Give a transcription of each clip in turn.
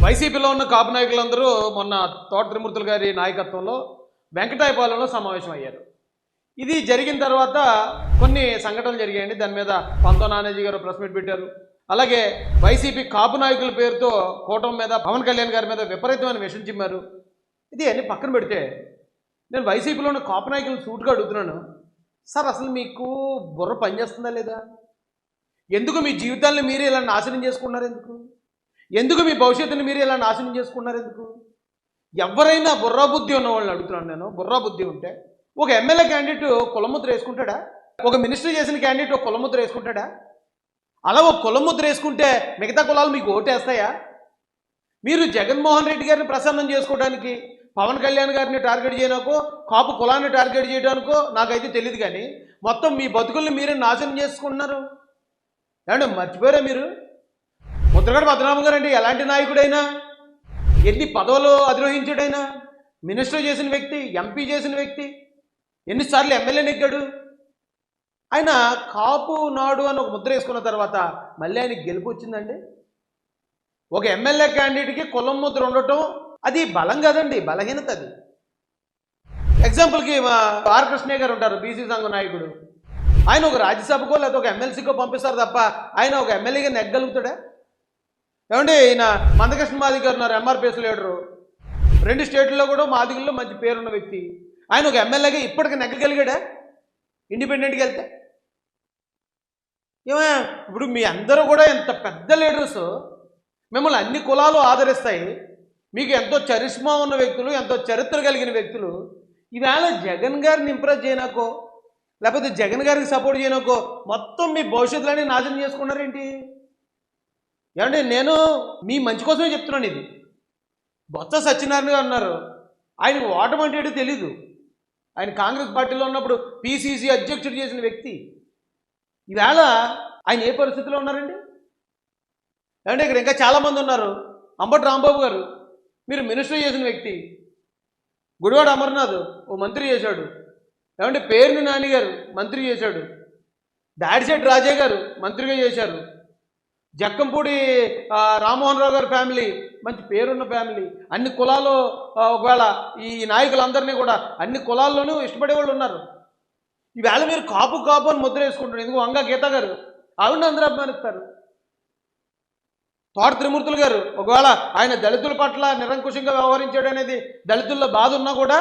వైసీపీలో ఉన్న కాపు నాయకులందరూ మొన్న తోట త్రిమూర్తులు గారి నాయకత్వంలో వెంకటాయపాలెంలో సమావేశం అయ్యారు. ఇది జరిగిన తర్వాత కొన్ని సంఘటనలు జరిగాయండి. దాని మీద పంతో నానాజీ గారు ప్రెస్ మీట్ పెట్టారు. అలాగే వైసీపీ కాపు నాయకుల పేరుతో కూటమి మీద పవన్ కళ్యాణ్ గారి మీద విపరీతమైన విషం చిమ్మారు. ఇది అన్ని పక్కన పెడితే నేను వైసీపీలో ఉన్న కాపు నాయకులను సూటుగా అడుగుతున్నాను, సార్ అసలు మీకు బుర్ర పనిచేస్తుందా లేదా? ఎందుకు మీ జీవితాలను మీరే ఇలా నాశనం చేసుకున్నారు? ఎందుకు మీ భవిష్యత్తుని మీరు ఇలా నాశనం చేసుకున్నారు? ఎవరైనా బుర్రా బుద్ధి ఉన్న వాళ్ళని అడుగుతున్నాను నేను. బుర్రా బుద్ధి ఉంటే ఒక ఎమ్మెల్యే క్యాండిడేట్ కులముద్ర వేసుకుంటాడా? ఒక మినిస్టర్ చేసిన క్యాండిడేట్ ఒక కులముద్ర వేసుకుంటాడా? అలా ఒక కులముద్ర వేసుకుంటే మిగతా కులాలు మీకు ఓటేస్తాయా? మీరు జగన్మోహన్ రెడ్డి గారిని ప్రసన్నం చేసుకోవడానికి పవన్ కళ్యాణ్ గారిని టార్గెట్ చేయడానికో కాపు కులాన్ని టార్గెట్ చేయడానికో నాకైతే తెలియదు, కానీ మొత్తం మీ బతుకుల్ని మీరే నాశనం చేసుకుంటున్నారు. ఏమంటే మర్చిపోయారా మీరు? ముద్రగడ పద్మనాభం గారు అంటే ఎలాంటి నాయకుడైనా, ఎన్ని పదవులు అధిరోహించాడైనా, మినిస్టర్ చేసిన వ్యక్తి, ఎంపీ చేసిన వ్యక్తి, ఎన్నిసార్లు ఎమ్మెల్యే నెగ్గాడు. ఆయన కాపు నాడు అని ఒక ముద్ర వేసుకున్న తర్వాత మళ్ళీ ఆయనకి గెలుపు వచ్చిందండి. ఒక ఎమ్మెల్యే క్యాండిడేట్కి కులం ముద్ర ఉండటం అది బలం కాదండి, బలహీనత. అది ఎగ్జాంపుల్కి ఆర్ కృష్ణయ్య గారు ఉంటారు, బీసీ సంఘం నాయకుడు. ఆయన ఒక రాజ్యసభకో లేకపోతే ఒక ఎమ్మెల్సీకో పంపిస్తారు తప్ప ఆయన ఒక ఎమ్మెల్యేగా నెగ్గలుగుతాడా? ఏమంటే ఈయన మందకృష్ణ మాదిగ గారు ఉన్నారు, ఎంఆర్పిఎస్ లీడరు. 2 స్టేట్లలో కూడా మాదిగల్లో మంచి పేరున్న వ్యక్తి. ఆయన ఒక ఎమ్మెల్యేగా ఇప్పటికి నెగ్గగలిగాడా ఇండిపెండెంట్కి వెళ్తే? ఇప్పుడు మీ అందరూ కూడా ఎంత పెద్ద లీడర్స్, మిమ్మల్ని అన్ని కులాలు ఆదరిస్తాయి, మీకు ఎంతో చరిష్మా ఉన్న వ్యక్తులు, ఎంతో చరిత్ర కలిగిన వ్యక్తులు ఈవేళ జగన్ గారిని ఇంప్రెస్ చేయనాకో లేకపోతే జగన్ గారికి సపోర్ట్ చేయనాకో మొత్తం మీ భవిష్యత్తులని నాశనం చేసుకున్నారేంటి? ఏమంటే నేను మీ మంచి కోసమే చెప్తున్నాను. ఇది బొత్స సత్యనారాయణ గారు అన్నారు, ఆయనకు ఓటమి అంటే ఏంటో తెలీదు. ఆయన కాంగ్రెస్ పార్టీలో ఉన్నప్పుడు పిసిసి అధ్యక్షుడు చేసిన వ్యక్తి. ఈవేళ ఆయన ఏ పరిస్థితిలో ఉన్నారండి? ఏమంటే ఇక్కడ ఇంకా చాలామంది ఉన్నారు. అంబటి రాంబాబు గారు, మీరు మినిస్టర్ చేసిన వ్యక్తి. గుడివాడ అమర్నాథ్ ఓ మంత్రి చేశాడు. ఏమంటే పేరుని నాని గారు మంత్రి చేశాడు. దాడిశెట్టి రాజే గారు మంత్రిగా చేశారు. జక్కంపూడి రామ్మోహన్ రావు గారి ఫ్యామిలీ మంచి పేరున్న ఫ్యామిలీ. అన్ని కులాలు ఒకవేళ ఈ నాయకులందరినీ కూడా అన్ని కులాల్లోనూ ఇష్టపడే వాళ్ళు ఉన్నారు. ఈవేళ మీరు కాపు కాపు అని ముద్ర వేసుకుంటున్నారు. ఎందుకు వంగ గీత గారు ఆవిడని అందరూ అభిమానిస్తారు. తోట త్రిమూర్తులు గారు ఒకవేళ ఆయన దళితుల పట్ల నిరంకుశంగా వ్యవహరించాడు అనేది దళితుల్లో బాధ ఉన్నా కూడా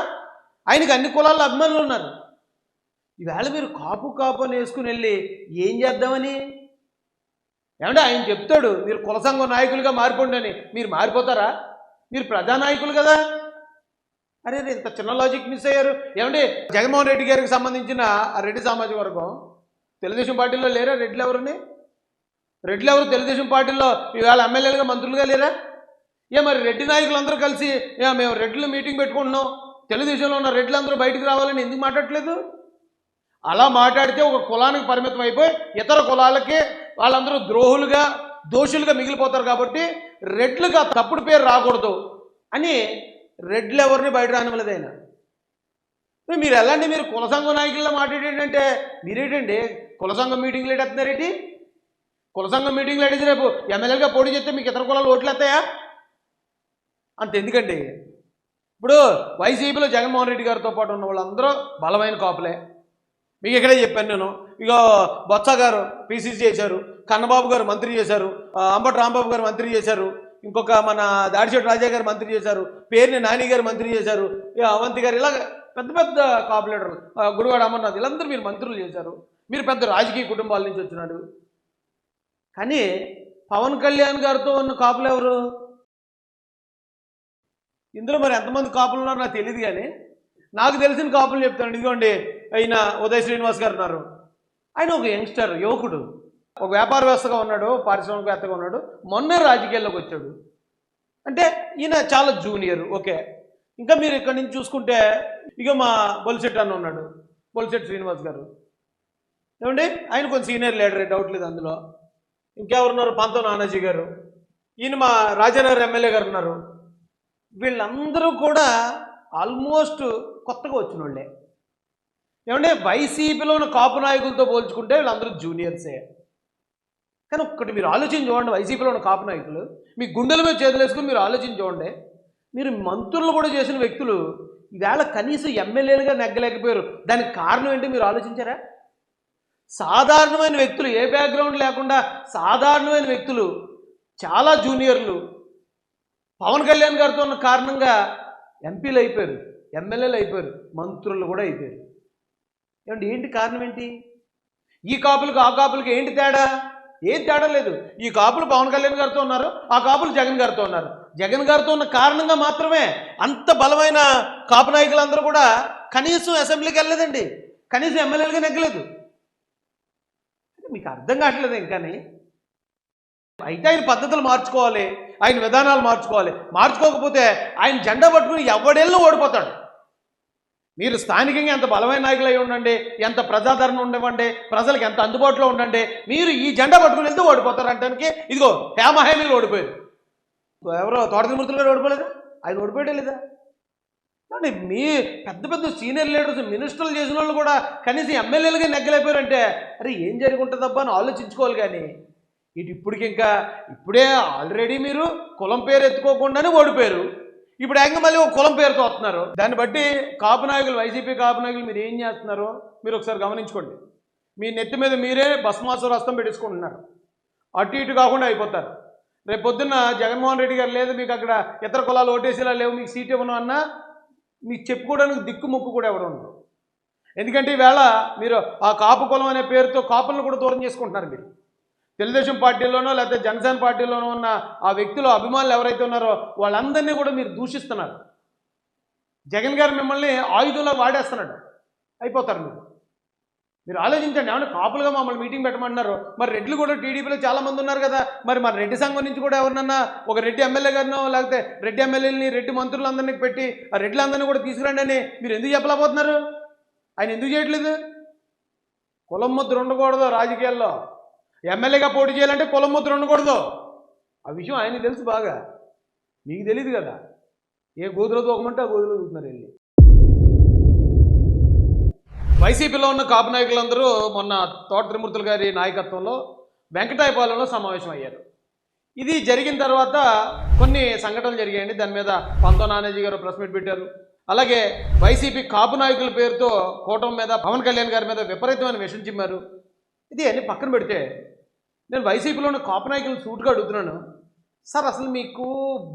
ఆయనకి అన్ని కులాల్లో అభిమానులు ఉన్నారు. ఈవేళ మీరు కాపు కాపు అని వేసుకుని వెళ్ళి ఏం చేద్దామని? ఏమంటే ఆయన చెప్తాడు మీరు కుల సంఘం నాయకులుగా మారిపోండి అని. మీరు మారిపోతారా? మీరు ప్రజానాయకులు కదా. అరే ఇంత చిన్న లాజిక్ మిస్ అయ్యారు. ఏమంటే జగన్మోహన్ రెడ్డి గారికి సంబంధించిన ఆ రెడ్డి సామాజిక వర్గం తెలుగుదేశం పార్టీలో లేరా? రెడ్లు ఎవరు తెలుగుదేశం పార్టీలో ఈవేళ ఎమ్మెల్యేలుగా మంత్రులుగా లేరా? మరి రెడ్డి నాయకులందరూ కలిసి మేము రెడ్లు మీటింగ్ పెట్టుకుంటున్నాం, తెలుగుదేశంలో ఉన్న రెడ్లందరూ బయటకు రావాలని ఎందుకు మాట్లాడట్లేదు? అలా మాట్లాడితే ఒక కులానికి పరిమితం అయిపోయి ఇతర కులాలకి వాళ్ళందరూ ద్రోహులుగా దోషులుగా మిగిలిపోతారు. కాబట్టి రెడ్లుగా తప్పుడు పేరు రాకూడదు అని రెడ్లు ఎవరిని బయట రానివ్వలేదు ఆయన. మీరు ఎలాంటి మీరు కుల సంఘం నాయకుల్లో మాట్లాడేటంటే మీరేంటండి కుల సంఘం మీటింగ్లు ఎట్టేస్తున్నారేంటి? కుల సంఘం మీటింగ్లు అడిగి రేపు ఎమ్మెల్యేగా పోటీ చేస్తే మీకు ఇతర కులాలు ఓట్లు వస్తాయా? అంత ఎందుకండి. ఇప్పుడు వైసీపీలో జగన్మోహన్ రెడ్డి గారితో పాటు ఉన్న వాళ్ళందరూ బలమైన కాపులే. మీకు ఇక్కడే చెప్పాను నేను. ఇక బొత్స గారు పిసిసి చేశారు, కన్నబాబు గారు మంత్రి చేశారు, అంబటి రాంబాబు గారు మంత్రి చేశారు, ఇంకొక మన దాడిశెట్టి రాజా గారు మంత్రి చేశారు, పేరుని నాని గారు మంత్రి చేశారు, అవంతి గారు, ఇలా పెద్ద పెద్ద కాపు లీడర్లు, గుడివాడ అమర్నాథ్, వీళ్ళందరూ మీరు మంత్రులు చేశారు. మీరు పెద్ద రాజకీయ కుటుంబాల నుంచి వచ్చినాడు. కానీ పవన్ కళ్యాణ్ గారితో ఉన్న కాపులు ఎవరు? ఇందులో మరి ఎంతమంది కాపులు ఉన్నారో నాకు తెలియదు, కానీ నాకు తెలిసిన కాపులు చెప్తాను. ఇదిగోండి ఆయన ఉదయ్ శ్రీనివాస్ గారు ఉన్నారు. ఆయన ఒక యంగ్స్టర్, యువకుడు, ఒక వ్యాపారవేత్తగా ఉన్నాడు, పారిశ్రామికవేత్తగా ఉన్నాడు. మొన్న రాజకీయాల్లోకి వచ్చాడు. అంటే ఈయన చాలా జూనియర్. ఓకే, ఇంకా మీరు ఇక్కడి నుంచి చూసుకుంటే ఇక మా బొలిశెట్టి అన్న ఉన్నాడు, బొలిశెట్టి శ్రీనివాస్ గారు. ఏమండి ఆయన కొంచెం సీనియర్ లీడరే, డౌట్ లేదు అందులో. ఇంకెవరున్నారు? పంతో నానాజీ గారు, ఈయన మా రాజానగర్ ఎమ్మెల్యే గారు ఉన్నారు. వీళ్ళందరూ కూడా ఆల్మోస్ట్ కొత్తగా వచ్చిన వాళ్ళే. ఏమంటే వైసీపీలో ఉన్న కాపు నాయకులతో పోల్చుకుంటే వీళ్ళందరూ జూనియర్సే. కానీ ఒక్కటి మీరు ఆలోచించి చూడండి, వైసీపీలో ఉన్న కాపు నాయకులు మీ గుండెల మీద చేతులు వేసుకుని మీరు ఆలోచించి చూడండి. మీరు మంత్రులు కూడా చేసిన వ్యక్తులు ఈవేళ కనీసం ఎమ్మెల్యేలుగా నెగ్గలేకపోయారు. దానికి కారణం ఏంటి మీరు ఆలోచించారా? సాధారణమైన వ్యక్తులు, ఏ బ్యాక్గ్రౌండ్ లేకుండా సాధారణమైన వ్యక్తులు, చాలా జూనియర్లు పవన్ కళ్యాణ్ గారితో ఉన్న కారణంగా ఎంపీలు అయిపోయారు, ఎమ్మెల్యేలు అయిపోయారు, మంత్రులు కూడా అయిపోయారు. ఏమంటే ఏంటి కారణం ఏంటి? ఈ కాపులకు ఆ కాపులకి ఏంటి తేడా? ఏం తేడా లేదు. ఈ కాపులు పవన్ కళ్యాణ్ గారితో ఉన్నారు, ఆ కాపులు జగన్ గారితో ఉన్నారు. జగన్ గారితో ఉన్న కారణంగా మాత్రమే అంత బలమైన కాపు నాయకులందరూ కూడా కనీసం అసెంబ్లీకి వెళ్ళలేదండి, కనీసం ఎమ్మెల్యేలుగా నెగ్గలేదు. మీకు అర్థం కావట్లేదు ఇంకాని. అయితే ఆయన పద్ధతులు మార్చుకోవాలి, ఆయన విధానాలు మార్చుకోవాలి. మార్చుకోకపోతే ఆయన జెండా పట్టుకుని ఎవడెళ్ళో ఓడిపోతాడు. మీరు స్థానికంగా ఎంత బలమైన నాయకులు అయి ఉండండి, ఎంత ప్రజాదరణ ఉండవండి, ప్రజలకు ఎంత అందుబాటులో ఉండండి, మీరు ఈ జెండా పట్టుకుని వెళ్తే ఓడిపోతారు అంటానికి ఇదిగో హేమహేమీలు ఓడిపోయారు. ఎవరో తోటతిరుమూర్తులు గారు ఓడిపోలేదా? ఆయన ఓడిపోయడం లేదా? అంటే మీ పెద్ద పెద్ద సీనియర్ లీడర్స్, మినిస్టర్లు చేసిన వాళ్ళు కూడా కనీసం ఎమ్మెల్యేలుగా నెగ్గలేకపోయారంటే అరే ఏం జరిగి ఉంటుందబ్బా అని ఆలోచించుకోవాలి. కానీ ఇప్పటికి ఇప్పుడే ఆల్రెడీ మీరు కులం పేరు ఎత్తుకోకుండానే ఓడిపోయారు. ఇప్పుడు ఏకంగా మళ్ళీ ఒక కులం పేరుతో వస్తున్నారు. దాన్ని బట్టి కాపు నాయకులు, వైసీపీ కాపు నాయకులు మీరు ఏం చేస్తున్నారో మీరు ఒకసారి గమనించుకోండి. మీ నెత్తి మీద మీరే భస్మాసుర హస్తం పెట్టించుకుంటున్నారు. అటు ఇటు కాకుండా అయిపోతారు. రేపు పొద్దున్న జగన్మోహన్ రెడ్డి గారు లేదు మీకు అక్కడ ఇతర కులాలు ఓటేసేలా లేవు, మీకు సీట్ ఇవ్వను అన్నా మీకు చెప్పుకోవడానికి దిక్కు ముక్కు కూడా ఎవరు ఉండరు. ఎందుకంటే ఈవేళ మీరు ఆ కాపు కులం అనే పేరుతో కాపులను కూడా దూరం చేసుకుంటున్నారు. మీరు తెలుగుదేశం పార్టీలోనో లేకపోతే జనసేన పార్టీలోనో ఉన్న ఆ వ్యక్తులు, అభిమానులు ఎవరైతే ఉన్నారో వాళ్ళందరినీ కూడా మీరు దూషిస్తున్నారు. జగన్ గారు మిమ్మల్ని ఆయుధంలో వాడేస్తున్నాడు. అయిపోతారు మీరు ఆలోచించండి. ఏమన్నా కాపులుగా మమ్మల్ని మీటింగ్ పెట్టమంటున్నారు, మరి రెడ్లు కూడా టీడీపీలో చాలామంది ఉన్నారు కదా, మరి మన రెడ్డి సంఘం నుంచి కూడా ఎవరినన్నా ఒక రెడ్డి ఎమ్మెల్యే గారినో లేకపోతే రెడ్డి ఎమ్మెల్యేలని, రెడ్డి మంత్రులందరినీ పెట్టి ఆ రెడ్లందరినీ కూడా తీసుకురండి అని మీరు ఎందుకు చెప్పలేకపోతున్నారు? ఆయన ఎందుకు చేయట్లేదు? కులం ముద్ర ఉండకూడదు రాజకీయాల్లో. ఎమ్మెల్యేగా పోటీ చేయాలంటే కులం ముద్ర ఉండకూడదు. ఆ విషయం ఆయనకి తెలుసు బాగా, మీకు తెలియదు కదా. ఏ గోధులో తోకమంటే ఆ గోధులో చూస్తున్నారు వెళ్ళి. వైసీపీలో ఉన్న కాపు నాయకులందరూ మొన్న తోట త్రిమూర్తులు గారి నాయకత్వంలో వెంకటాయపాలెంలో సమావేశం అయ్యారు. ఇది జరిగిన తర్వాత కొన్ని సంఘటనలు జరిగాయండి. దాని మీద పంతో నానాజీ గారు ప్రెస్ మీట్ పెట్టారు. అలాగే వైసీపీ కాపు నాయకుల పేరుతో కూటమి మీద, పవన్ కళ్యాణ్ గారి మీద విపరీతమైన విషం చిమ్మారు. ఇది అన్ని పక్కన పెడితే నేను వైసీపీలో ఉన్న కాపు నాయకులను సూటుగా అడుగుతున్నాను, సార్ అసలు మీకు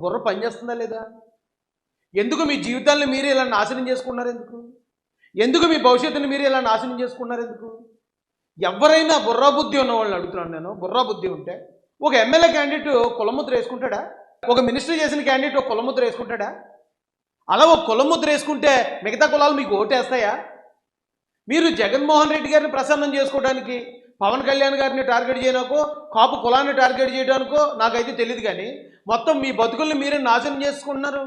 బుర్ర పనిచేస్తుందా లేదా? ఎందుకు మీ జీవితాలను మీరే ఇలా నాశనం చేసుకున్నారు? ఎందుకు మీ భవిష్యత్తుని మీరు ఇలా నాశనం చేసుకున్నారు? ఎవరైనా బుర్రా బుద్ధి ఉన్న వాళ్ళని అడుగుతున్నాను నేను. బుర్రా బుద్ధి ఉంటే ఒక ఎమ్మెల్యే క్యాండిడేట్ కులముద్ర వేసుకుంటాడా? ఒక మినిస్టర్ చేసిన క్యాండిడేట్ ఒక కులముద్ర వేసుకుంటాడా? అలా ఒక కులముద్ర వేసుకుంటే మిగతా కులాలు మీకు ఓటేస్తాయా? మీరు జగన్మోహన్ రెడ్డి గారిని ప్రసన్నం చేసుకోవడానికి, పవన్ కళ్యాణ్ గారిని టార్గెట్ చేయడానికో, కాపు కులాన్ని టార్గెట్ చేయడానికో నాకైతే తెలియదు. కానీ మొత్తం మీ బతుకుల్ని మీరే నాశనం చేసుకుంటున్నారు.